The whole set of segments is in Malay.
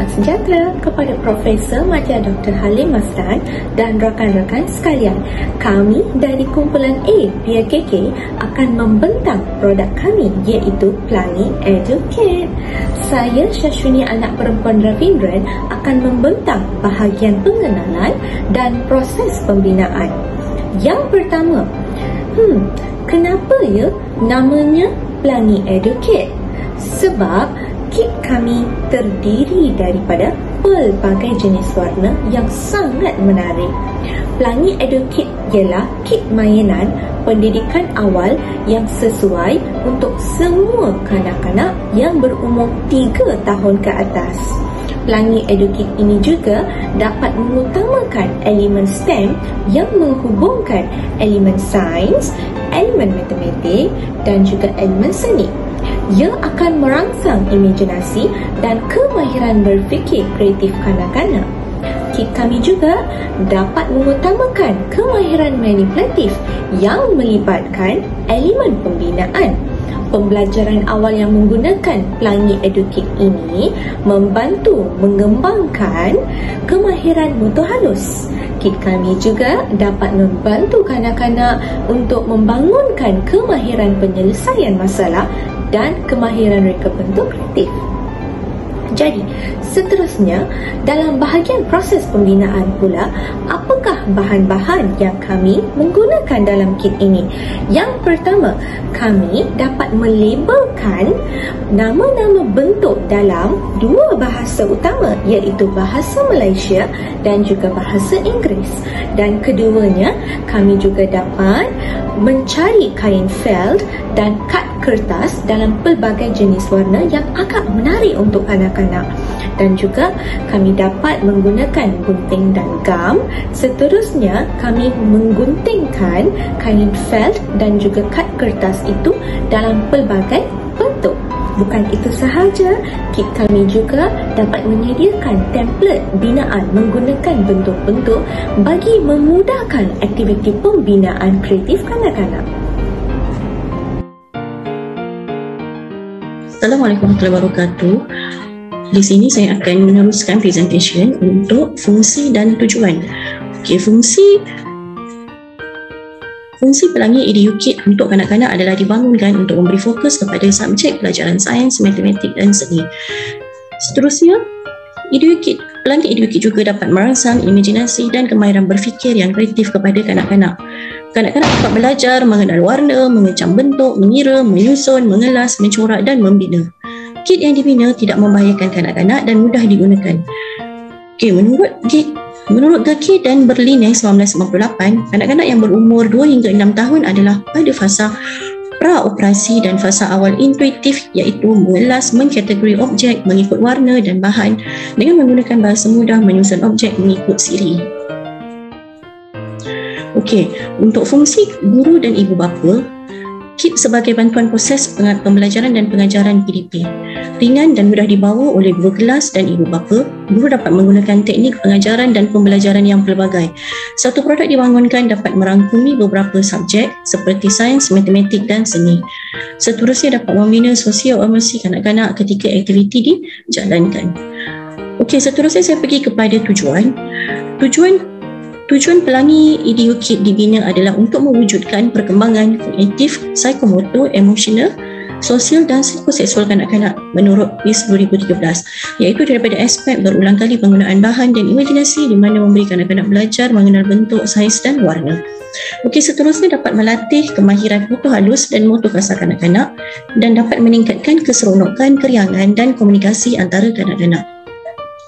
Selamat sejahtera kepada Profesor Madya Dr. Halim Masran dan rakan-rakan sekalian. Kami dari kumpulan A PKK akan membentang produk kami iaitu Pelangi Educate. Saya Syashwini anak perempuan Ravindran akan membentang bahagian pengenalan dan proses pembinaan. Yang pertama, kenapa ya namanya Pelangi Educate? Sebab kit kami terdiri daripada pelbagai jenis warna yang sangat menarik. Pelangi Educate ialah kit mainan pendidikan awal yang sesuai untuk semua kanak-kanak yang berumur 3 tahun ke atas. Pelangi Educate ini juga dapat mengutamakan elemen STEM yang menghubungkan elemen sains, elemen matematik dan juga elemen seni. Ia akan merangsang imajinasi dan kemahiran berfikir kreatif kanak-kanak. Kit kami juga dapat mengutamakan kemahiran manipulatif yang melibatkan elemen pembinaan. Pembelajaran awal yang menggunakan Pelangi Educate ini membantu mengembangkan kemahiran motor halus. Kit kami juga dapat membantu kanak-kanak untuk membangunkan kemahiran penyelesaian masalah dan kemahiran reka bentuk kreatif. Jadi, seterusnya, dalam bahagian proses pembinaan pula, apakah bahan-bahan yang kami menggunakan dalam kit ini? Yang pertama, kami dapat melabelkan nama-nama bentuk dalam dua bahasa utama iaitu bahasa Malaysia dan juga bahasa Inggeris. Dan keduanya, kami juga dapat mencari kain felt dan kad kertas dalam pelbagai jenis warna yang agak menarik untuk anak-anak. Dan juga kami dapat menggunakan gunting dan gam. Seterusnya, kami mengguntingkan kain felt dan juga kad kertas itu dalam pelbagai bentuk. Bukan itu sahaja, kit kami juga dapat menyediakan template binaan menggunakan bentuk-bentuk bagi memudahkan aktiviti pembinaan kreatif kanak-kanak. Assalamualaikum warahmatullahi wabarakatuh. Di sini saya akan meneruskan presentation untuk fungsi dan tujuan. Fungsi Pelangi Educate untuk kanak-kanak adalah dibangunkan untuk memberi fokus kepada subjek pelajaran sains, matematik dan seni. Seterusnya, Pelangi Educate juga dapat merangsang imajinasi dan kemahiran berfikir yang kreatif kepada kanak-kanak. Kanak-kanak dapat belajar mengenal warna, mengecam bentuk, mengira, menyusun, mengelas, mencorak dan membina. Kit yang dibina tidak membahayakan kanak-kanak dan mudah digunakan. Menurut Gaki dan Berlin 1998, kanak-kanak yang berumur 2 hingga 6 tahun adalah pada fasa pra-operasi dan fasa awal intuitif iaitu mengelas, mengkategori objek, mengikut warna dan bahan dengan menggunakan bahasa mudah menyusun objek mengikut siri. Untuk fungsi guru dan ibu bapa, KIP sebagai bantuan proses pembelajaran dan pengajaran PDP. Ringan dan mudah dibawa oleh guru kelas dan ibu bapa, guru dapat menggunakan teknik pengajaran dan pembelajaran yang pelbagai. Satu produk dibangunkan dapat merangkumi beberapa subjek seperti sains, matematik dan seni. Seterusnya dapat membina sosio-emosi kanak-kanak ketika aktiviti dijalankan. Seterusnya saya pergi kepada tujuan. Tujuan Pelangi Educate dibina adalah untuk mewujudkan perkembangan kognitif, psikomotor, emosional, sosial dan psikoseksual kanak-kanak menurut PIS 2013, iaitu daripada aspek berulang kali penggunaan bahan dan imajinasi di mana memberi kanak-kanak belajar mengenal bentuk, saiz dan warna. Seterusnya dapat melatih kemahiran motor halus dan motor kasar kanak-kanak dan dapat meningkatkan keseronokan, keriangan dan komunikasi antara kanak-kanak.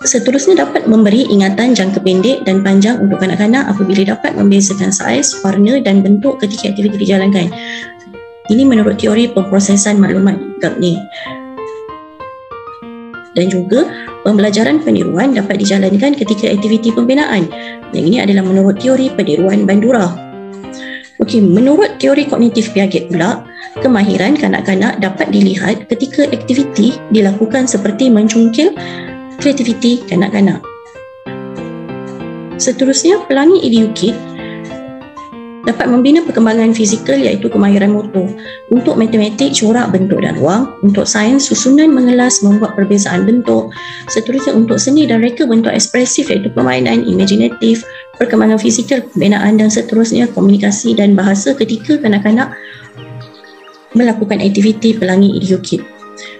Seterusnya dapat memberi ingatan jangka pendek dan panjang untuk kanak-kanak apabila dapat membezakan saiz, warna dan bentuk ketika aktiviti dijalankan. Ini menurut teori pemprosesan maklumat Gardner. Dan juga pembelajaran peniruan dapat dijalankan ketika aktiviti pembinaan. Yang ini adalah menurut teori peniruan Bandura. Menurut teori kognitif Piaget pula, kemahiran kanak-kanak dapat dilihat ketika aktiviti dilakukan seperti mencungkil kreativiti kanak-kanak. Seterusnya, Pelangi Educate dapat membina perkembangan fizikal iaitu kemahiran motor, untuk matematik corak bentuk dan ruang, untuk sains susunan mengelas membuat perbezaan bentuk, seterusnya untuk seni dan reka bentuk ekspresif iaitu permainan imaginatif, perkembangan fizikal, pembinaan dan seterusnya komunikasi dan bahasa ketika kanak-kanak melakukan aktiviti Pelangi EduKit.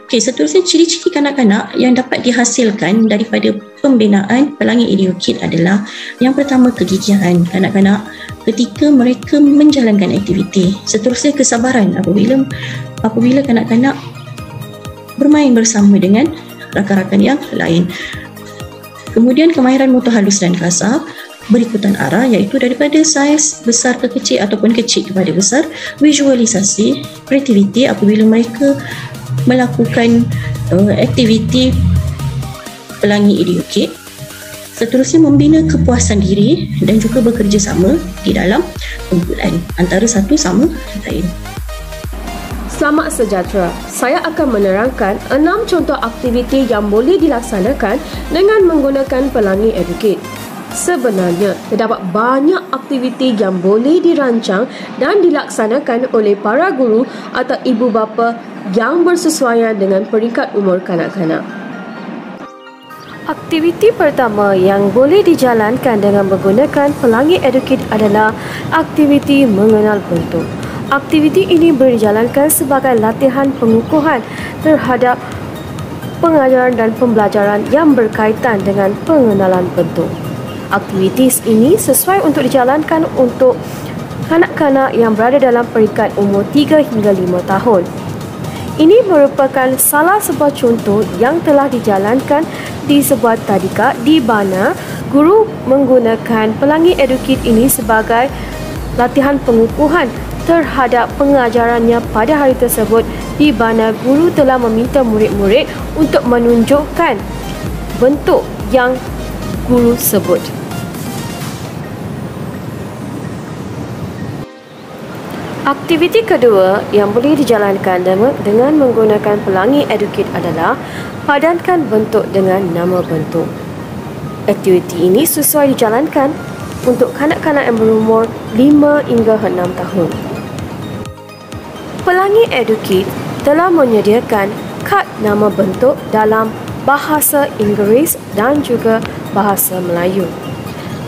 Okey, seterusnya ciri-ciri kanak-kanak yang dapat dihasilkan daripada pembinaan Pelangi EduKit adalah yang pertama kegigihan kanak-kanak ketika mereka menjalankan aktiviti. Seterusnya kesabaran apabila kanak-kanak bermain bersama dengan rakan-rakan yang lain. Kemudian kemahiran motor halus dan kasar berikutan arah iaitu daripada saiz besar ke kecil ataupun kecil kepada besar. Visualisasi, kreativiti apabila mereka melakukan aktiviti Pelangi EduKit. Seterusnya membina kepuasan diri dan juga bekerjasama di dalam kumpulan antara satu sama lain. Selamat sejahtera. Saya akan menerangkan 6 contoh aktiviti yang boleh dilaksanakan dengan menggunakan Pelangi EduKit. Sebenarnya, terdapat banyak aktiviti yang boleh dirancang dan dilaksanakan oleh para guru atau ibu bapa yang bersesuaian dengan peringkat umur kanak-kanak. Aktiviti pertama yang boleh dijalankan dengan menggunakan Pelangi EduKit adalah aktiviti mengenal bentuk. Aktiviti ini boleh dijalankan sebagai latihan pengukuhan terhadap pengajaran dan pembelajaran yang berkaitan dengan pengenalan bentuk. Aktiviti ini sesuai untuk dijalankan untuk kanak-kanak yang berada dalam peringkat umur 3 hingga 5 tahun. Ini merupakan salah sebuah contoh yang telah dijalankan di sebuah tadika di mana guru menggunakan Pelangi EduKit ini sebagai latihan pengukuhan terhadap pengajarannya pada hari tersebut, di mana guru telah meminta murid-murid untuk menunjukkan bentuk yang guru sebut. Aktiviti kedua yang boleh dijalankan dengan menggunakan Pelangi EduKit adalah padankan bentuk dengan nama bentuk. Aktiviti ini sesuai dijalankan untuk kanak-kanak yang berumur 5 hingga 6 tahun. Pelangi EduKit telah menyediakan kad nama bentuk dalam bahasa Inggeris dan juga bahasa Melayu.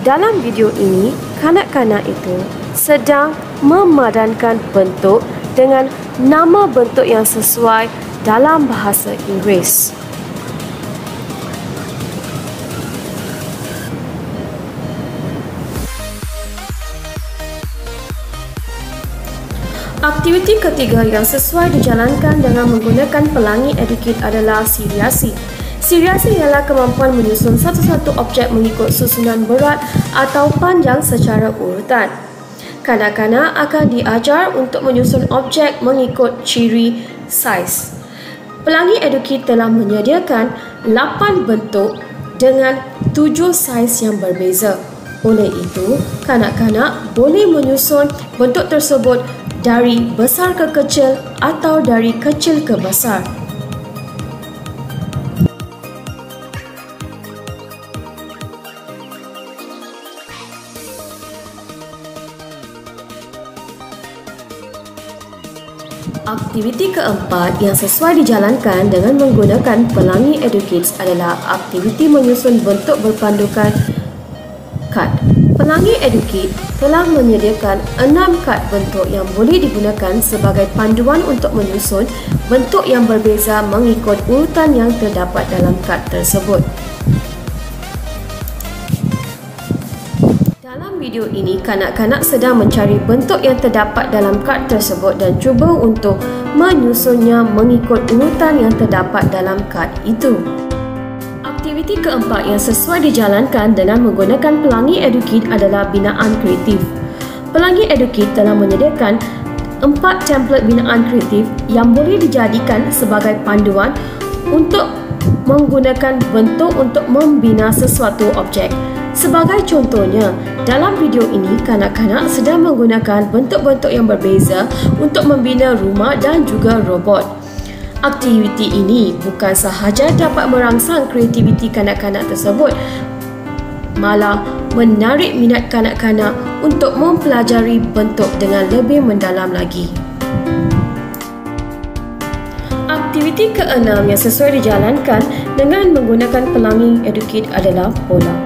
Dalam video ini, kanak-kanak itu sedang memadankan bentuk dengan nama bentuk yang sesuai dalam bahasa Inggeris. Aktiviti ketiga yang sesuai dijalankan dengan menggunakan Pelangi EduKit adalah seriasi. Seriasi ialah kemampuan menyusun satu-satu objek mengikut susunan berat atau panjang secara urutan. Kanak-kanak akan diajar untuk menyusun objek mengikut ciri saiz. Pelangi EduKit telah menyediakan 8 bentuk dengan 7 saiz yang berbeza. Oleh itu, kanak-kanak boleh menyusun bentuk tersebut dari besar ke kecil atau dari kecil ke besar. Aktiviti keempat yang sesuai dijalankan dengan menggunakan Pelangi EduKit adalah aktiviti menyusun bentuk berpandukan kad. Pelangi EduKit telah menyediakan 6 kad bentuk yang boleh digunakan sebagai panduan untuk menyusun bentuk yang berbeza mengikut urutan yang terdapat dalam kad tersebut. Dalam video ini, kanak-kanak sedang mencari bentuk yang terdapat dalam kad tersebut dan cuba untuk menyusunnya mengikut urutan yang terdapat dalam kad itu. Aktiviti keempat yang sesuai dijalankan dengan menggunakan Pelangi EduKit adalah binaan kreatif. Pelangi EduKit telah menyediakan 4 template binaan kreatif yang boleh dijadikan sebagai panduan untuk menggunakan bentuk untuk membina sesuatu objek. Sebagai contohnya, dalam video ini kanak-kanak sedang menggunakan bentuk-bentuk yang berbeza untuk membina rumah dan juga robot. Aktiviti ini bukan sahaja dapat merangsang kreativiti kanak-kanak tersebut, malah menarik minat kanak-kanak untuk mempelajari bentuk dengan lebih mendalam lagi. Aktiviti keenam yang sesuai dijalankan dengan menggunakan pelangi Educate adalah pola.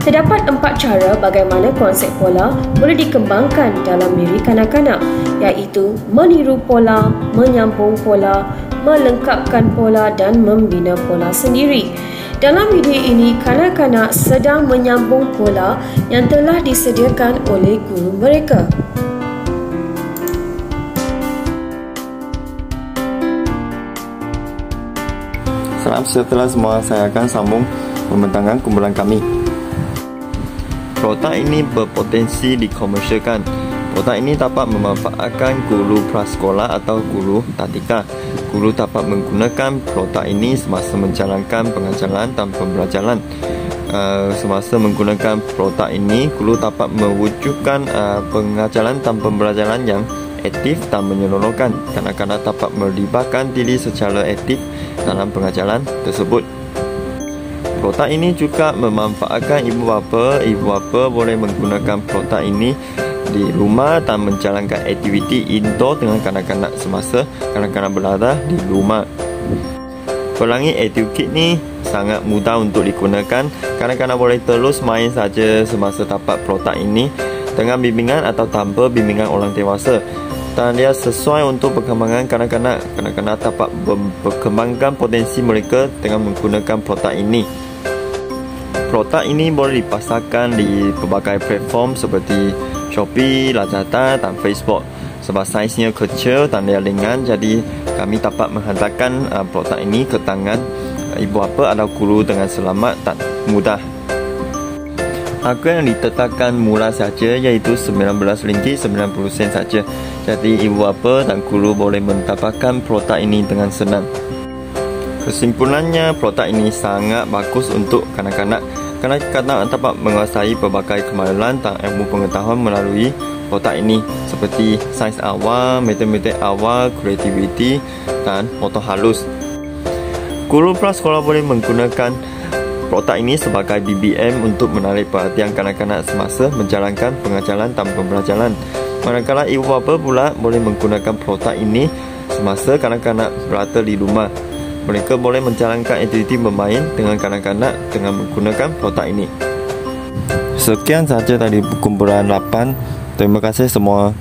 Terdapat 4 cara bagaimana konsep pola boleh dikembangkan dalam diri kanak-kanak, iaitu meniru pola, menyambung pola, melengkapkan pola dan membina pola sendiri. Dalam video ini, kanak-kanak sedang menyambung pola yang telah disediakan oleh guru mereka. Salam sejahtera semua, saya akan sambung membentangkan kumpulan kami. Produk ini berpotensi dikomersialkan. Produk ini dapat memanfaatkan guru prasekolah atau guru tadika. Guru dapat menggunakan produk ini semasa menjalankan pengajaran dan pembelajaran. Semasa menggunakan produk ini, guru dapat mewujudkan pengajaran dan pembelajaran yang aktif dan menyeronokkan. Kanak-kanak dapat melibatkan diri secara aktif dalam pengajaran tersebut. Produk ini juga memanfaatkan ibu bapa. Ibu bapa boleh menggunakan produk ini di rumah dan menjalankan aktiviti indoor dengan kanak-kanak semasa kanak-kanak berada di rumah. Pelangi Educate ni sangat mudah untuk digunakan. Kanak-kanak boleh terus main saja semasa dapat produk ini dengan bimbingan atau tanpa bimbingan orang dewasa. Dan dia sesuai untuk perkembangan kanak-kanak. Kanak-kanak dapat berkembangkan potensi mereka dengan menggunakan produk ini. Produk ini boleh dipasarkan di pelbagai platform seperti Shopee, Lazada dan Facebook. Sebab saiznya kecil dan dia ringan, jadi kami dapat menghantarkan produk ini ke tangan ibu bapa atau guru dengan selamat dan mudah. Harga yang ditetapkan murah saja, iaitu RM19.90 saja. Jadi ibu bapa dan guru boleh mendapatkan produk ini dengan senang. Kesimpulannya, produk ini sangat bagus untuk kanak-kanak. Kanak-kanak dapat menguasai pelbagai kemahiran dan ilmu pengetahuan melalui produk ini seperti sains awal, matematik awal, kreativiti dan motor halus. Guru prasekolah boleh menggunakan produk ini sebagai BBM untuk menarik perhatian kanak-kanak semasa menjalankan pengajaran dan pembelajaran. Manakala ibu bapa pula boleh menggunakan produk ini semasa kanak-kanak berada di rumah. Mereka boleh menjalankan aktiviti bermain dengan kanak-kanak dengan menggunakan produk ini. Sekian sahaja dari kumpulan 8. Terima kasih semua.